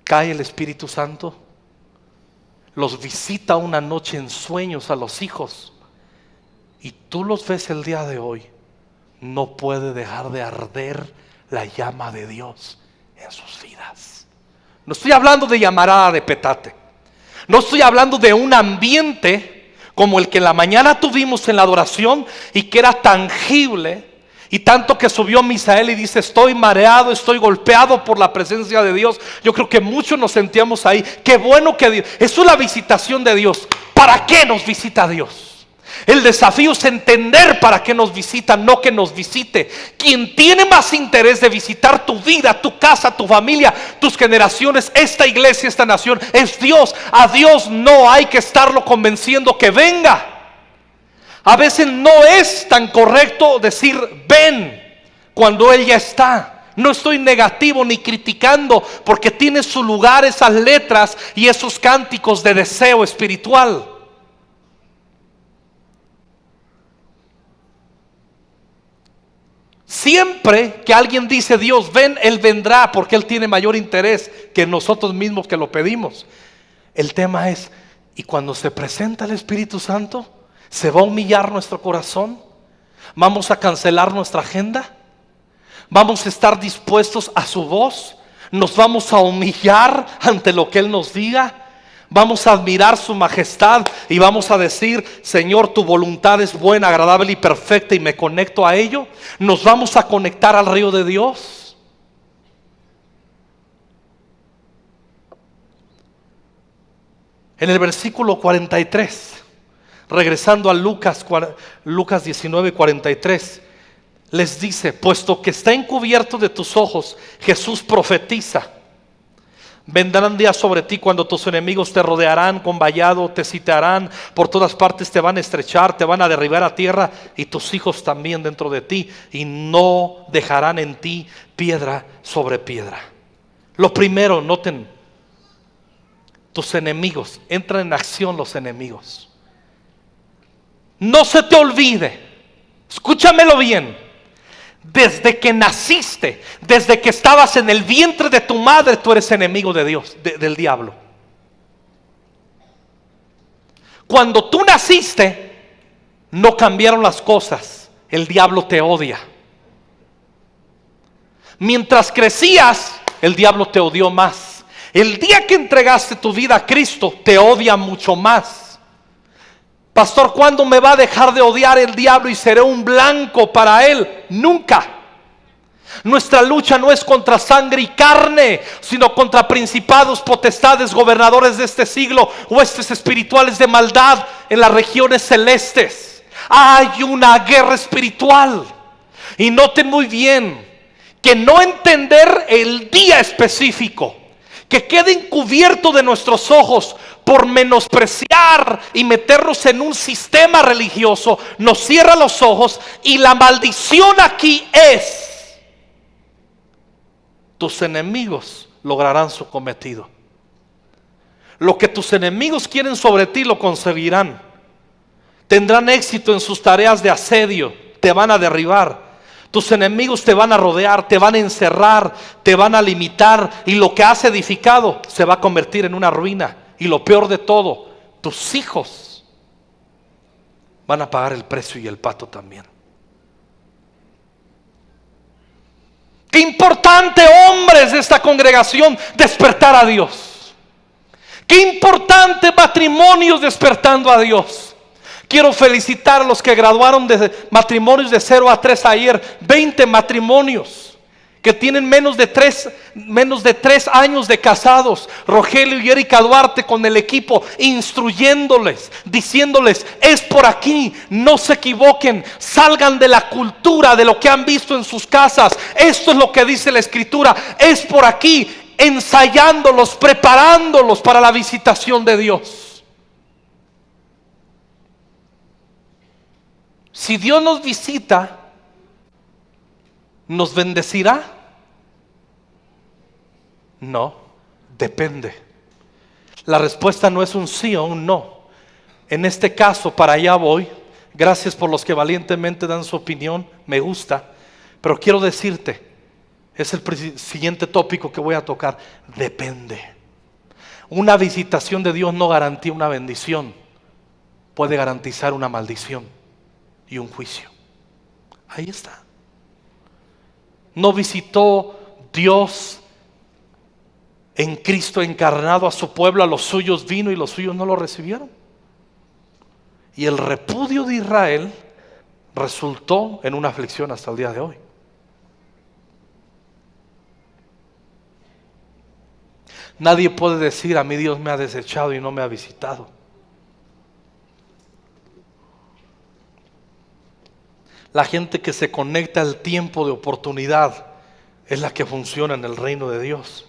cae el Espíritu Santo, los visita una noche en sueños a los hijos, y tú los ves el día de hoy, no puede dejar de arder la llama de Dios en sus vidas. No estoy hablando de llamarada de petate, no estoy hablando de un ambiente como el que en la mañana tuvimos en la adoración y que era tangible. Y tanto que subió Misael y dice: estoy mareado, estoy golpeado por la presencia de Dios. Yo creo que muchos nos sentíamos ahí. Qué bueno que Dios, eso es la visitación de Dios. ¿Para qué nos visita Dios? El desafío es entender para qué nos visita, no que nos visite. Quien tiene más interés de visitar tu vida, tu casa, tu familia, tus generaciones, esta iglesia, esta nación, es Dios. A Dios no hay que estarlo convenciendo que venga. A veces no es tan correcto decir ven cuando Él ya está. No estoy negativo ni criticando, porque tiene su lugar esas letras y esos cánticos de deseo espiritual. Siempre que alguien dice Dios ven, Él vendrá, porque Él tiene mayor interés que nosotros mismos que lo pedimos. El tema es, ¿y cuando se presenta el Espíritu Santo? ¿Se va a humillar nuestro corazón? ¿Vamos a cancelar nuestra agenda? ¿Vamos a estar dispuestos a su voz? ¿Nos vamos a humillar ante lo que Él nos diga? ¿Vamos a admirar su majestad y vamos a decir: Señor, tu voluntad es buena, agradable y perfecta, y me conecto a ello? ¿Nos vamos a conectar al río de Dios? En el versículo 43, regresando a Lucas 19:43, les dice: puesto que está encubierto de tus ojos, Jesús profetiza, vendrán días sobre ti cuando tus enemigos te rodearán con vallado, te sitiarán por todas partes, te van a estrechar, te van a derribar a tierra, y tus hijos también dentro de ti, y no dejarán en ti piedra sobre piedra. Lo primero, noten, tus enemigos, entran en acción los enemigos. No se te olvide, escúchamelo bien, desde que naciste, desde que estabas en el vientre de tu madre, tú eres enemigo de Dios, del diablo. Cuando tú naciste, no cambiaron las cosas, el diablo te odia. Mientras crecías, el diablo te odió más. El día que entregaste tu vida a Cristo, te odia mucho más. Pastor, ¿cuándo me va a dejar de odiar el diablo y seré un blanco para él? Nunca. Nuestra lucha no es contra sangre y carne, sino contra principados, potestades, gobernadores de este siglo, huestes espirituales de maldad en las regiones celestes. Hay una guerra espiritual. Y noten muy bien que no entender el día específico, que quede encubierto de nuestros ojos por menospreciar y meternos en un sistema religioso, nos cierra los ojos. Y la maldición aquí es: tus enemigos lograrán su cometido. Lo que tus enemigos quieren sobre ti lo conseguirán. Tendrán éxito en sus tareas de asedio, te van a derribar. Tus enemigos te van a rodear, te van a encerrar, te van a limitar, y lo que has edificado se va a convertir en una ruina. Y lo peor de todo, tus hijos van a pagar el precio, y el pato también. Qué importante, hombres de esta congregación, despertar a Dios. Qué importante, matrimonios despertando a Dios. Quiero felicitar a los que graduaron de matrimonios de 0 a 3 ayer. 20 matrimonios que tienen menos de 3 años de casados. Rogelio y Erika Duarte con el equipo instruyéndoles, diciéndoles: es por aquí, no se equivoquen, salgan de la cultura, de lo que han visto en sus casas. Esto es lo que dice la Escritura, es por aquí, ensayándolos, preparándolos para la visitación de Dios. Si Dios nos visita, ¿nos bendecirá? No, depende. La respuesta no es un sí o un no. En este caso, para allá voy. Gracias por los que valientemente dan su opinión, me gusta. Pero quiero decirte, Es el siguiente tópico que voy a tocar. Depende. Una visitación de Dios no garantiza una bendición. Puede garantizar una maldición y un juicio. Ahí está. No visitó Dios en Cristo encarnado a su pueblo, a los suyos vino y los suyos no lo recibieron. Y el repudio de Israel resultó en una aflicción hasta el día de hoy. Nadie puede decir: a mí Dios me ha desechado y no me ha visitado. La gente que se conecta al tiempo de oportunidad es la que funciona en el reino de Dios.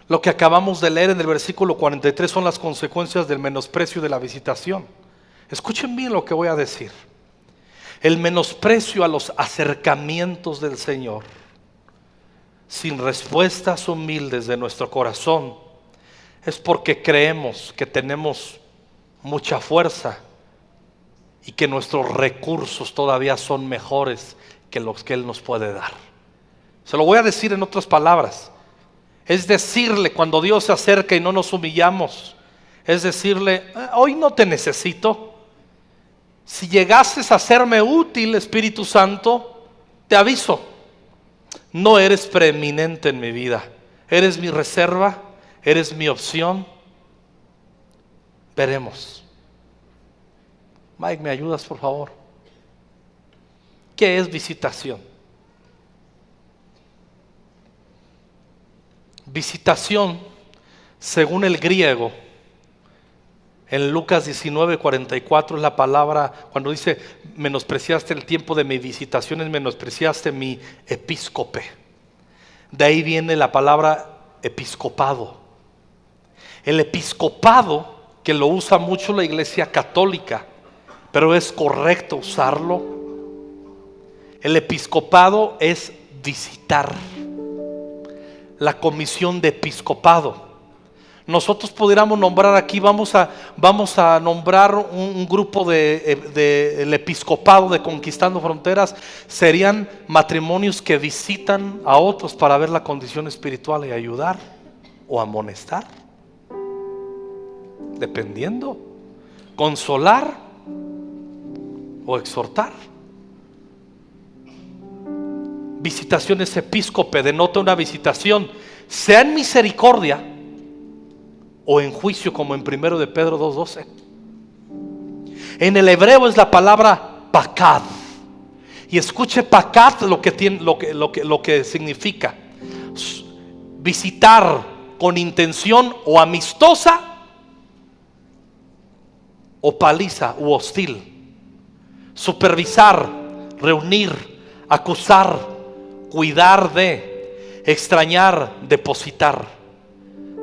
Lo que acabamos de leer en el versículo 43 son las consecuencias del menosprecio de la visitación. Escuchen bien lo que voy a decir. El menosprecio a los acercamientos del Señor, sin respuestas humildes de nuestro corazón, es porque creemos que tenemos mucha fuerza y que nuestros recursos todavía son mejores que los que Él nos puede dar. Se lo voy a decir en otras palabras. Es decirle, cuando Dios se acerca y no nos humillamos, es decirle: hoy no te necesito. Si llegases a serme útil, Espíritu Santo, te aviso, no eres preeminente en mi vida. Eres mi reserva, eres mi opción. Veremos. Mike, ¿me ayudas, por favor? ¿Qué es visitación? Visitación, según el griego, en Lucas 19:44 es la palabra, cuando dice: menospreciaste el tiempo de mi visitación, es menospreciaste mi episcope. De ahí viene la palabra episcopado. El episcopado, que lo usa mucho la Iglesia Católica, pero es correcto usarlo. El episcopado es visitar. La comisión de episcopado. Nosotros pudiéramos nombrar aquí, vamos a nombrar un grupo el episcopado de Conquistando Fronteras. Serían matrimonios que visitan a otros para ver la condición espiritual y ayudar o amonestar, dependiendo, consolar o exhortar. Visitaciones episcope denota una visitación, sea en misericordia o en juicio, como en 1 de Pedro 2:12. En el hebreo es la palabra pakad. Y escuche pakad lo que significa: visitar con intención o amistosa o paliza u hostil. Supervisar, reunir, acusar, cuidar de, extrañar, depositar,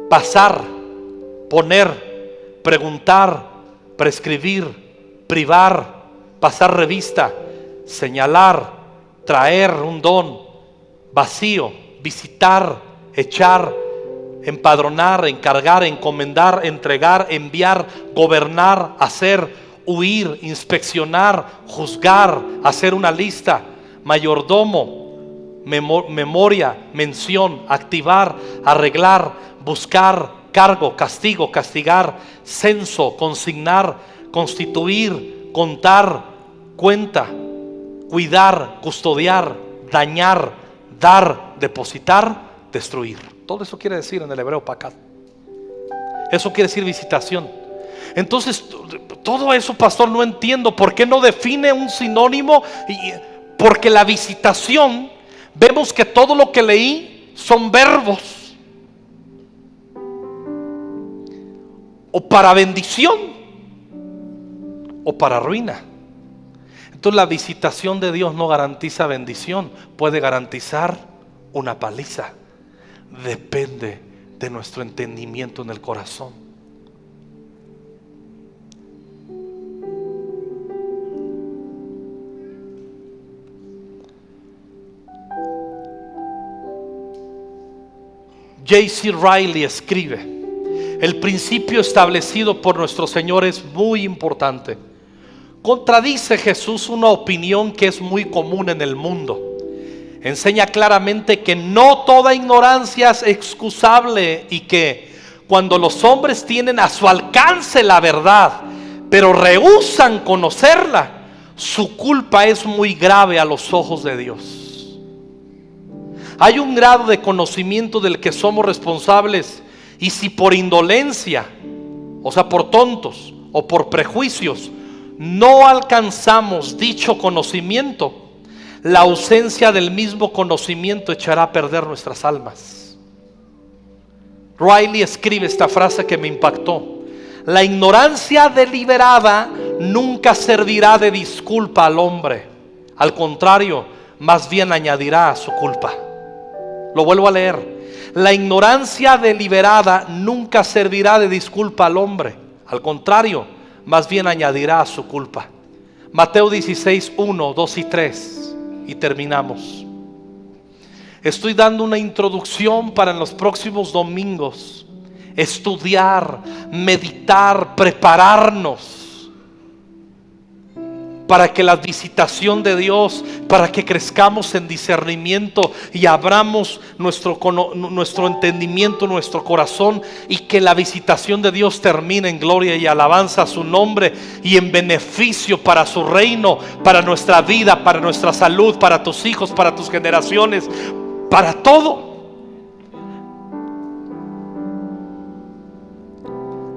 pasar, poner, preguntar, prescribir, privar, pasar revista, señalar, traer un don, vacío, visitar, echar, empadronar, encargar, encomendar, entregar, enviar, gobernar, hacer, huir, inspeccionar, juzgar, hacer una lista, mayordomo, memoria, mención, activar, arreglar, buscar, cargo, castigo, castigar, censo, consignar, constituir, contar, cuenta, cuidar, custodiar, dañar, dar, depositar, destruir. Todo eso quiere decir en el hebreo pakad. Eso quiere decir visitación. Entonces, todo eso, pastor, no entiendo. ¿Por qué no define un sinónimo? Porque la visitación, vemos que todo lo que leí son verbos. O para bendición o para ruina. Entonces la visitación de Dios no garantiza bendición, puede garantizar una paliza. Depende de nuestro entendimiento en el corazón. J.C. Riley escribe: el principio establecido por nuestro Señor es muy importante. Contradice Jesús una opinión que es muy común en el mundo. enseña claramente que no toda ignorancia es excusable y que cuando los hombres tienen a su alcance la verdad, pero rehúsan conocerla, su culpa es muy grave a los ojos de Dios. Hay un grado de conocimiento del que somos responsables, y si por indolencia, o sea, por tontos o por prejuicios, no alcanzamos dicho conocimiento, la ausencia del mismo conocimiento echará a perder nuestras almas. Riley escribe esta frase que me impactó: la ignorancia deliberada nunca servirá de disculpa al hombre, al contrario, más bien añadirá a su culpa. Lo vuelvo a leer: la ignorancia deliberada nunca servirá de disculpa al hombre, al contrario, más bien añadirá a su culpa. Mateo 16, 1, 2 y 3, y terminamos. Estoy dando una introducción para en los próximos domingos estudiar, meditar, prepararnos para que la visitación de Dios, para que crezcamos en discernimiento y abramos nuestro entendimiento, nuestro corazón, y que la visitación de Dios termine en gloria y alabanza a su nombre y en beneficio para su reino, para nuestra vida, para nuestra salud, para tus hijos, para tus generaciones, para todo.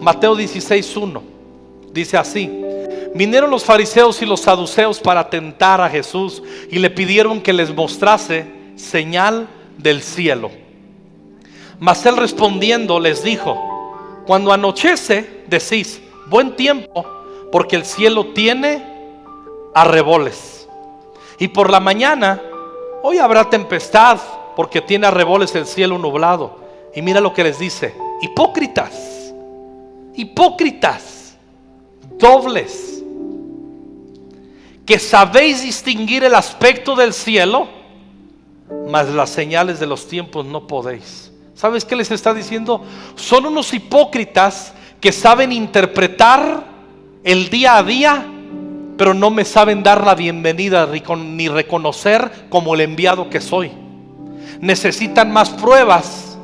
Mateo 16:1 dice así: vinieron los fariseos y los saduceos para tentar a Jesús y le pidieron que les mostrase señal del cielo. Mas él respondiendo les dijo: cuando anochece decís buen tiempo, porque el cielo tiene arreboles, y por la mañana hoy habrá tempestad, porque tiene arreboles el cielo nublado. Y mira lo que les dice: hipócritas, hipócritas, dobles, que sabéis distinguir el aspecto del cielo, mas las señales de los tiempos no podéis. ¿Sabes qué les está diciendo? Son unos hipócritas que saben interpretar el día a día, pero no me saben dar la bienvenida ni reconocer como el enviado que soy. Necesitan más pruebas.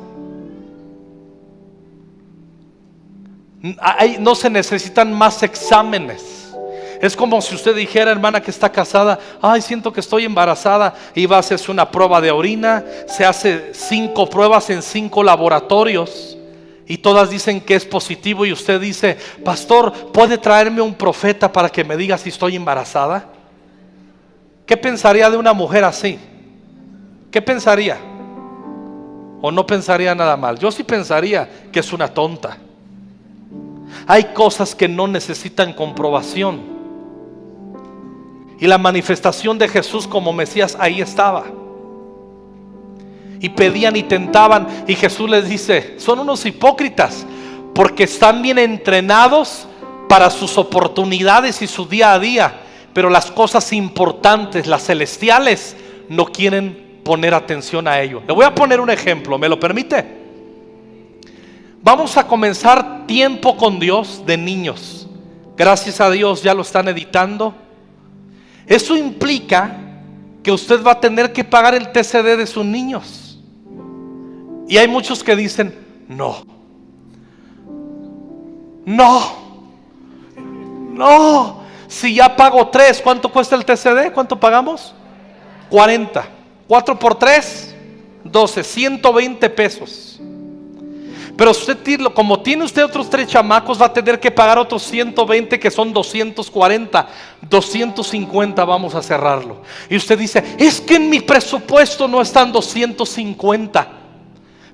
No se necesitan más exámenes. Es como si usted dijera, hermana que está casada: ay, siento que estoy embarazada, y va a hacerse una prueba de orina, se hace 5 pruebas en 5 laboratorios y todas dicen que es positivo, y usted dice: pastor, ¿puede traerme un profeta para que me diga si estoy embarazada? ¿Qué pensaría de una mujer así? ¿Qué pensaría? ¿O no pensaría nada mal? Yo sí pensaría que es una tonta. Hay cosas que no necesitan comprobación, y la manifestación de Jesús como Mesías ahí estaba. Y pedían y tentaban, y Jesús les dice: son unos hipócritas, porque están bien entrenados para sus oportunidades y su día a día, pero las cosas importantes, las celestiales, no quieren poner atención a ello. Le voy a poner un ejemplo, ¿me lo permite? Vamos a comenzar tiempo con Dios de niños. Gracias a Dios ya lo están editando. Eso implica que usted va a tener que pagar el TCD de sus niños. Y hay muchos que dicen: no, si ya pago 3, ¿cuánto cuesta el TCD? ¿Cuánto pagamos? 40. 4 por 3, 12, 120 pesos. Pero usted, como tiene usted otros 3 chamacos, va a tener que pagar otros 120, que son 240, 250 vamos a cerrarlo. Y usted dice: es que en mi presupuesto no están 250.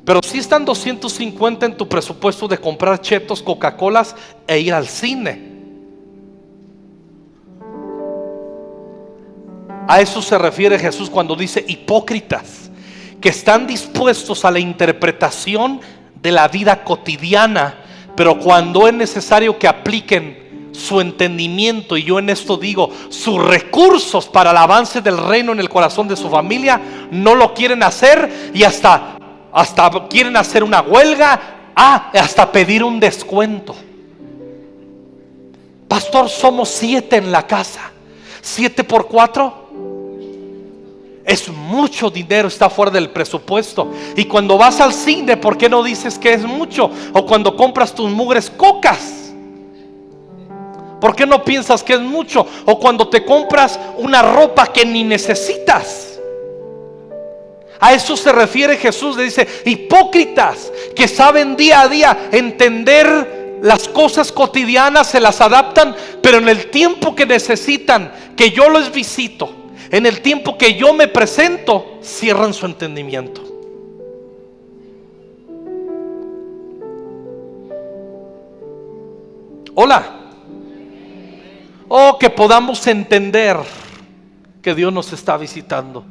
Pero sí están 250 en tu presupuesto de comprar chetos, Coca-Colas e ir al cine. A eso se refiere Jesús cuando dice hipócritas, que están dispuestos a la interpretación de la vida cotidiana, pero cuando es necesario que apliquen su entendimiento, y yo en esto digo sus recursos para el avance del reino en el corazón de su familia, no lo quieren hacer, y hasta quieren hacer una huelga, hasta pedir un descuento. Pastor, somos 7 en la casa. 7 por 4, Es mucho dinero, está fuera del presupuesto. Y cuando vas al cine, ¿por qué no dices que es mucho? O cuando compras tus mugres cocas, ¿por qué no piensas que es mucho? O cuando te compras una ropa que ni necesitas. A eso se refiere Jesús. Le dice: hipócritas que saben día a día entender las cosas cotidianas, se las adaptan, pero en el tiempo que necesitan que yo los visito, en el tiempo que yo me presento, cierran su entendimiento. Hola. Oh, que podamos entender que Dios nos está visitando,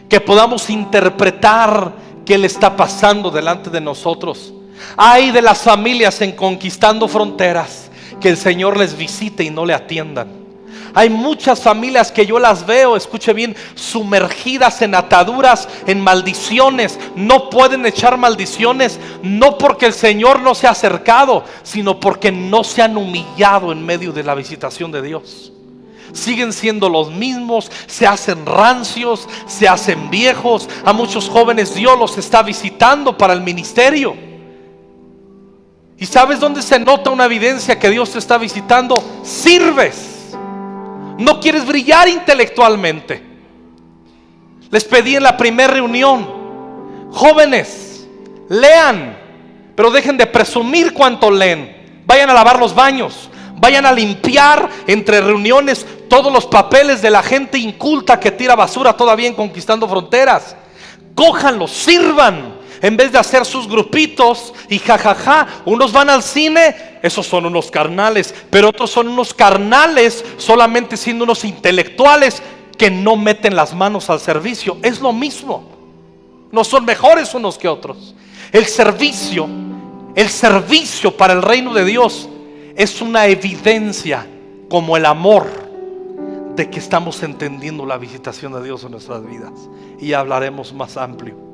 que podamos interpretar qué le está pasando delante de nosotros. Ay de las familias en Conquistando Fronteras, que el Señor les visite y no le atiendan. Hay muchas familias que yo las veo, escuche bien, sumergidas en ataduras, en maldiciones. No pueden echar maldiciones, no porque el Señor no se ha acercado, sino porque no se han humillado en medio de la visitación de Dios. Siguen siendo los mismos, se hacen rancios, se hacen viejos. A muchos jóvenes Dios los está visitando para el ministerio. ¿Y sabes dónde se nota una evidencia que Dios te está visitando? Sirves. No quieres brillar intelectualmente. Les pedí en la primera reunión: jóvenes, lean, pero dejen de presumir cuánto leen. Vayan a lavar los baños, vayan a limpiar entre reuniones todos los papeles de la gente inculta que tira basura todavía en Conquistando Fronteras. Cójanlos, sirvan, en vez de hacer sus grupitos y jajaja. Unos van al cine, esos son unos carnales, pero otros son unos carnales solamente siendo unos intelectuales que no meten las manos al servicio. Es lo mismo, no son mejores unos que otros. El servicio para el reino de Dios es una evidencia, como el amor, de que estamos entendiendo la visitación de Dios en nuestras vidas. Y hablaremos más amplio.